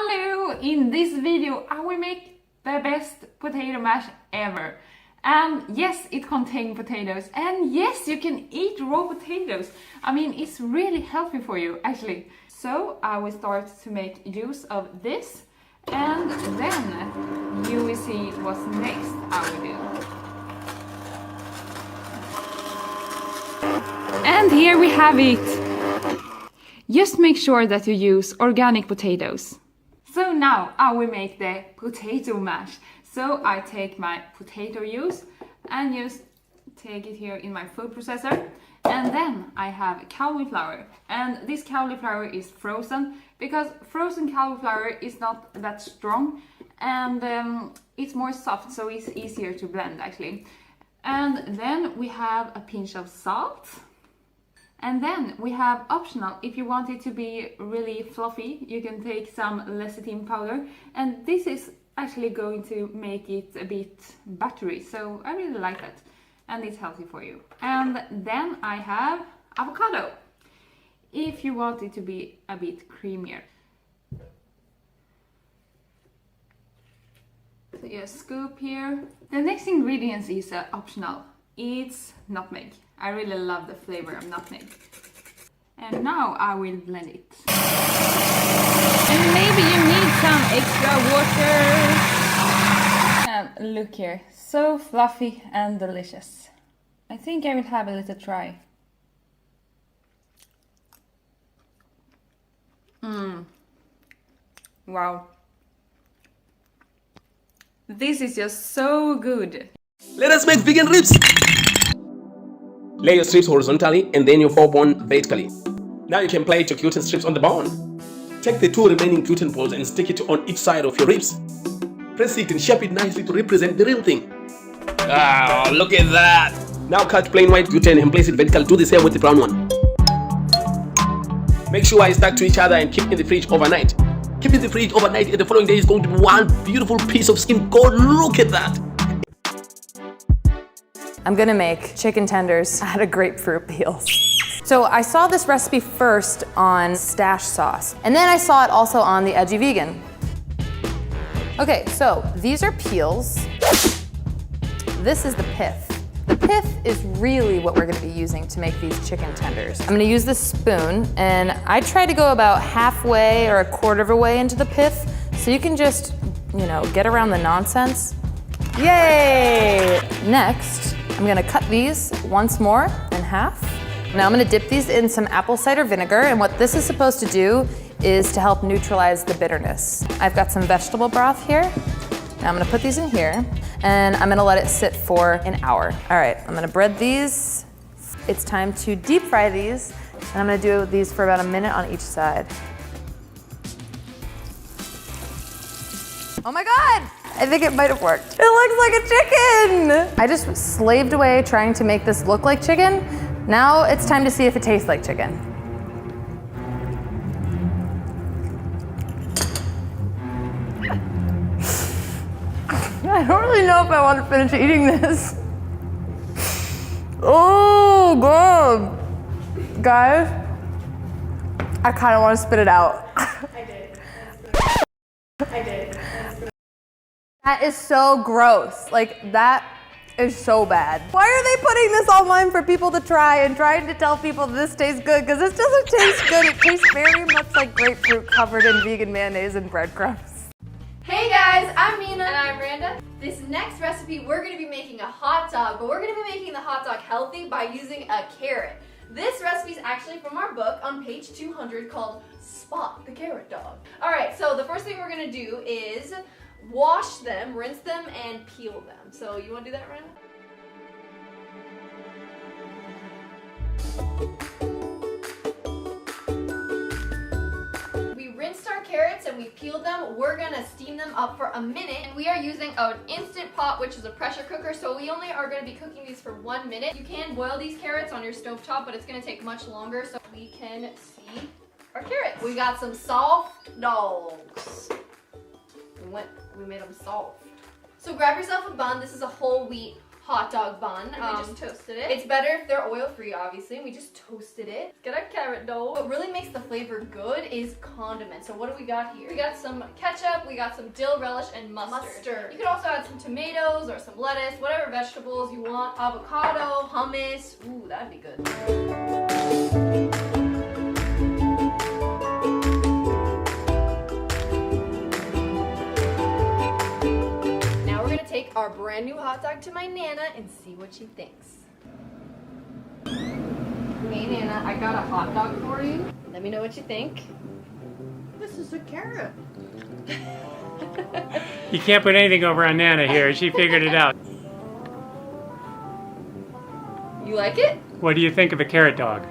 Hello! In this video I will make the best potato mash ever. And yes, it contains potatoes, and yes, you can eat raw potatoes. I mean, it's really healthy for you actually. So I will start to make use of this, and then you will see what's next I will do. And here we have it. Just make sure that you use organic potatoes. So now I will make the potato mash. So I take my potato juice and just take it here in my food processor. And then I have cauliflower. And this cauliflower is frozen because frozen cauliflower is not that strong and it's more soft, so it's easier to blend actually. And then we have a pinch of salt. And then we have optional, if you want it to be really fluffy, you can take some lecithin powder. And this is actually going to make it a bit buttery, so I really like that. And it's healthy for you. And then I have avocado, if you want it to be a bit creamier. So you scoop here. The next ingredients is optional. It's nutmeg. I really love the flavor of nutmeg. And now I will blend it. And maybe you need some extra water. And look here, so fluffy and delicious. I think I will have a little try. Wow. This is just so good. Let us make vegan ribs. Lay your strips horizontally and then your forebone vertically. Now you can place your gluten strips on the bone. Take the two remaining gluten balls and stick it on each side of your ribs. Press it and shape it nicely to represent the real thing. Ah, look at that! Now cut plain white gluten and place it vertical. Do the same with the brown one. Make sure I stack to each other and keep in the fridge overnight. Keep in the fridge overnight and the following day is going to be one beautiful piece of skin. Go look at that! I'm gonna make chicken tenders out of grapefruit peels. So I saw this recipe first on Stash Sauce, and then I saw it also on The Edgy Vegan. Okay, so these are peels. This is the pith. The pith is really what we're gonna be using to make these chicken tenders. I'm gonna use this spoon, and I try to go about halfway or a quarter of a way into the pith, so you can just, get around the nonsense. Yay! Next, I'm gonna cut these once more in half. Now I'm gonna dip these in some apple cider vinegar, and what this is supposed to do is to help neutralize the bitterness. I've got some vegetable broth here. Now I'm gonna put these in here, and I'm gonna let it sit for an hour. All right, I'm gonna bread these. It's time to deep fry these, and I'm gonna do these for about a minute on each side. Oh my God! I think it might have worked. It looks like a chicken! I just slaved away trying to make this look like chicken. Now it's time to see if it tastes like chicken. I don't really know if I want to finish eating this. Oh, God. Guys, I kind of want to spit it out. I did. That is so gross. Like, that is so bad. Why are they putting this online for people to try and trying to tell people this tastes good? Because this doesn't taste good. It tastes very much like grapefruit covered in vegan mayonnaise and breadcrumbs. Hey guys, I'm Mina. And I'm Randa. This next recipe, we're gonna be making a hot dog, but we're gonna be making the hot dog healthy by using a carrot. This recipe is actually from our book on page 200 called Spot the Carrot Dog. All right, so the first thing we're gonna do is wash them, rinse them, and peel them. So you wanna do that, Randa? We rinsed our carrots and we peeled them. We're gonna steam them up for a minute. And we are using an Instant Pot, which is a pressure cooker. So we only are gonna be cooking these for 1 minute. You can boil these carrots on your stovetop, but it's gonna take much longer so we can see our carrots. We got some soft dogs. We made them soft. So grab yourself a bun. This is a whole wheat hot dog bun. And we just toasted it. It's better if they're oil-free, obviously, and we just toasted it. Get our carrot dough. What really makes the flavor good is condiments. So what do we got here? We got some ketchup, we got some dill relish, and mustard. You could also add some tomatoes or some lettuce, whatever vegetables you want. Avocado, hummus. Ooh, that'd be good. Now we're gonna take our brand new hot dog to my Nana and see what she thinks. Hey Nana, I got a hot dog for you. Let me know what you think. This is a carrot. You can't put anything over on Nana here. She figured it out. You like it? What do you think of a carrot dog?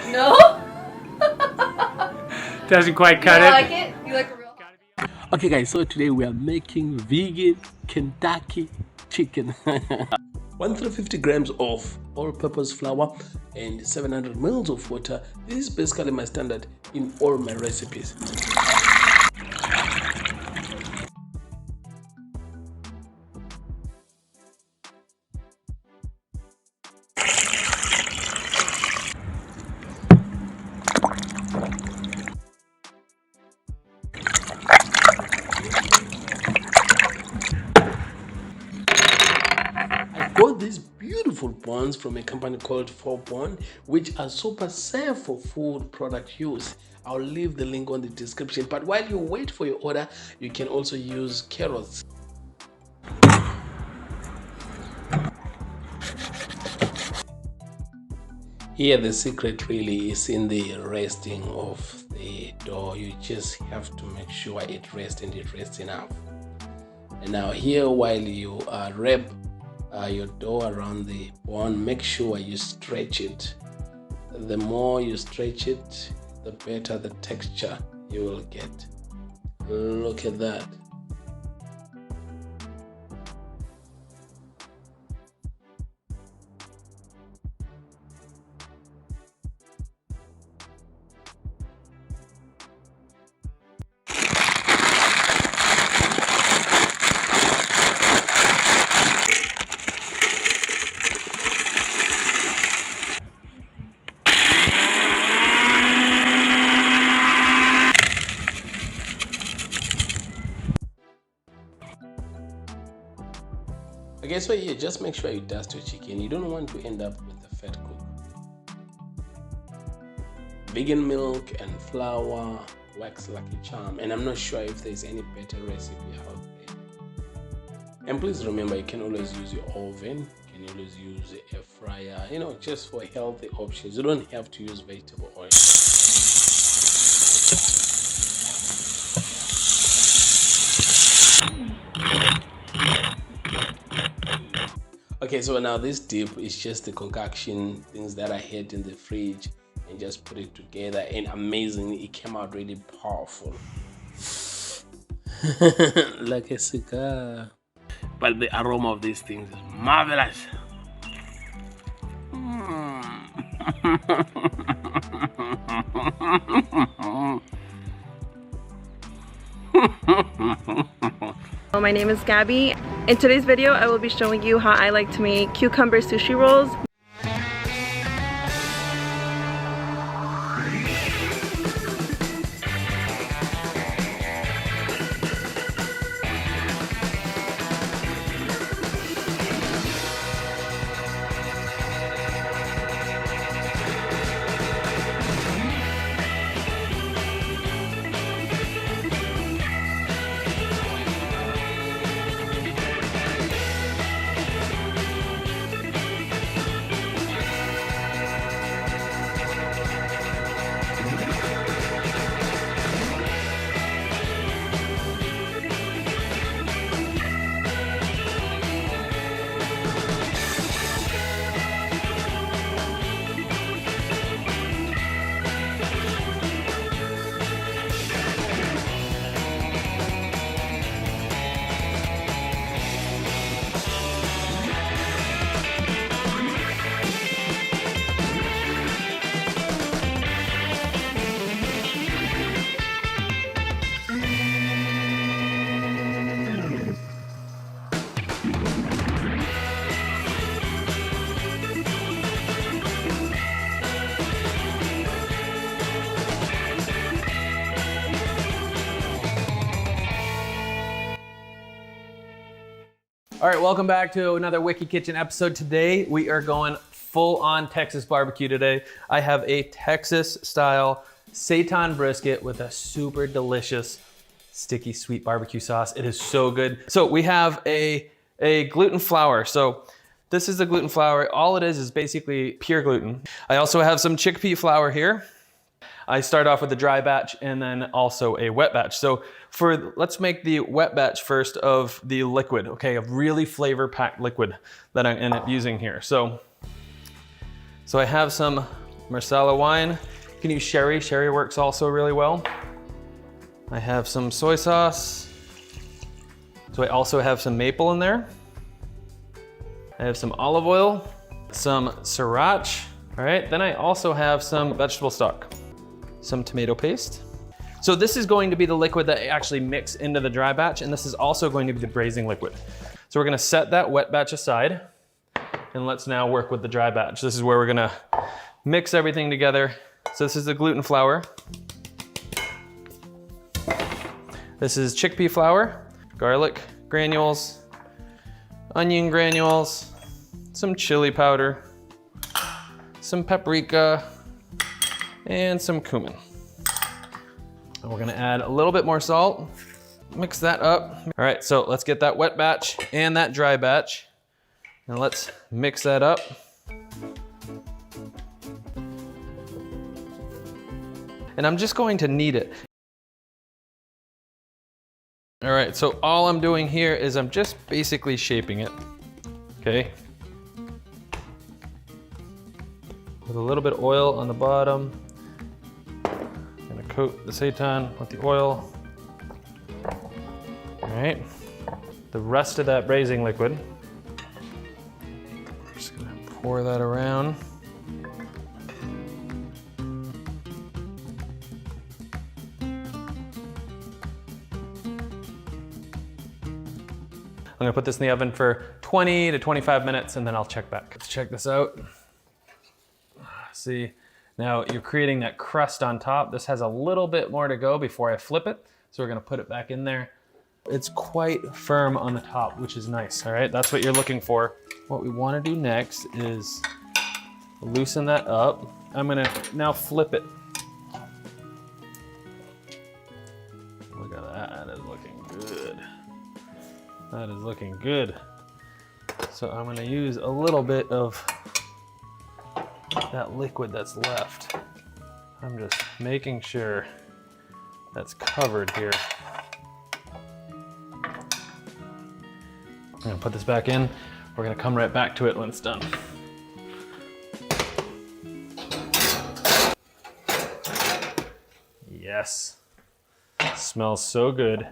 No? Doesn't quite cut You it. like it? You like a real hot dog? Okay guys, so today we are making vegan Kentucky chicken. 150 grams of all-purpose flour and 700 ml of water. This is basically my standard in all my recipes. Got these beautiful buns from a company called 4Bun, which are super safe for food product use. I'll leave the link on the description, but while you wait for your order, you can also use carrots. Here the secret really is in the resting of the dough. You just have to make sure it rests and it rests enough. And now here, while you wrap your dough around the bun, make sure you stretch it. The more you stretch it, the better the texture you will get. Look at that. Okay, so here, just make sure you dust your chicken. You don't want to end up with a fat cook. Vegan milk and flour works like a charm, and I'm not sure if there's any better recipe out there. And please remember, you can always use your oven, you can always use a fryer, you know, just for healthy options. You don't have to use vegetable oil. Okay, so now this dip is just the concoction, things that I had in the fridge, and just put it together, and amazingly it came out really powerful. Like a cigar. But the aroma of these things is marvelous. My name is Gabby. In today's video, I will be showing you how I like to make cucumber sushi rolls. All right, welcome back to another Wiki Kitchen episode. Today, we are going full on Texas barbecue today. I have a Texas style seitan brisket with a super delicious sticky sweet barbecue sauce. It is so good. So we have a gluten flour. So this is the gluten flour. All it is basically pure gluten. I also have some chickpea flour here. I start off with a dry batch and then also a wet batch. So let's make the wet batch first of the liquid, okay? A really flavor packed liquid that I end up using here. So I have some Marsala wine. You can use sherry. Sherry works also really well. I have some soy sauce. So I also have some maple in there. I have some olive oil, some sriracha. All right, then I also have some vegetable stock, some tomato paste. So this is going to be the liquid that I actually mix into the dry batch, and this is also going to be the braising liquid. So we're gonna set that wet batch aside, and let's now work with the dry batch. This is where we're gonna mix everything together. So this is the gluten flour. This is chickpea flour, garlic granules, onion granules, some chili powder, some paprika, and some cumin. And we're gonna add a little bit more salt, mix that up. All right, so let's get that wet batch and that dry batch, and let's mix that up. And I'm just going to knead it. All right, so all I'm doing here is I'm just basically shaping it, okay? With a little bit of oil on the bottom. I'm gonna coat the seitan with the oil. All right, the rest of that braising liquid, just gonna pour that around. I'm gonna put this in the oven for 20 to 25 minutes and then I'll check back. Let's check this out. See, now you're creating that crust on top. This has a little bit more to go before I flip it. So we're gonna put it back in there. It's quite firm on the top, which is nice, all right? That's what you're looking for. What we wanna do next is loosen that up. I'm gonna now flip it. Look at that, that is looking good. That is looking good. So I'm gonna use a little bit of that liquid that's left. I'm just making sure that's covered here. I'm gonna put this back in. We're gonna come right back to it when it's done. Yes, smells so good.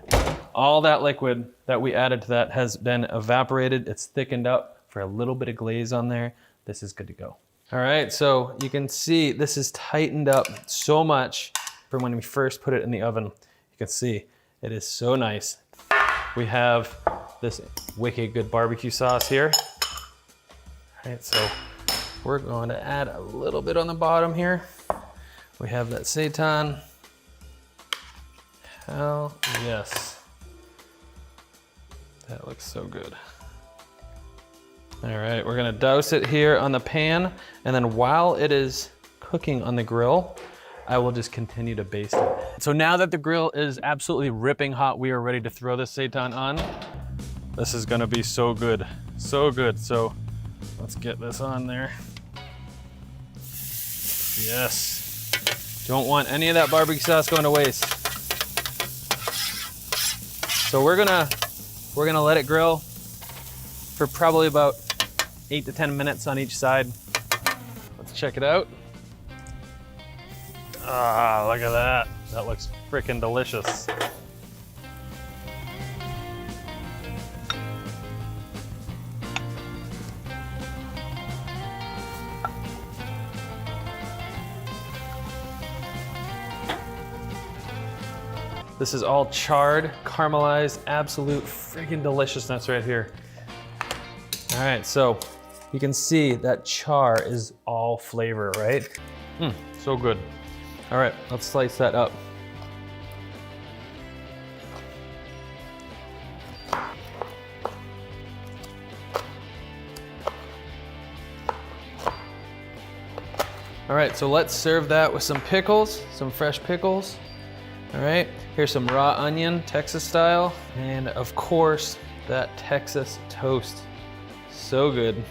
All that liquid that we added to that has been evaporated. It's thickened up for a little bit of glaze on there. This is good to go. All right, so you can see this is tightened up so much from when we first put it in the oven. You can see it is so nice. We have this wicked good barbecue sauce here. All right, so we're going to add a little bit on the bottom here. We have that seitan. Hell yes. That looks so good. All right, we're gonna douse it here on the pan, and then while it is cooking on the grill, I will just continue to baste it. So now that the grill is absolutely ripping hot, we are ready to throw this seitan on. This is gonna be so good, so good. So let's get this on there. Yes, don't want any of that barbecue sauce going to waste. So we're gonna let it grill for probably about 8 to 10 minutes on each side. Let's check it out. Ah, look at that. That looks freaking delicious. This is all charred, caramelized, absolute freaking deliciousness right here. All right, so you can see that char is all flavor, right? So good. All right, let's slice that up. All right, so let's serve that with some pickles, some fresh pickles. All right, here's some raw onion, Texas style. And of course, that Texas toast. So good.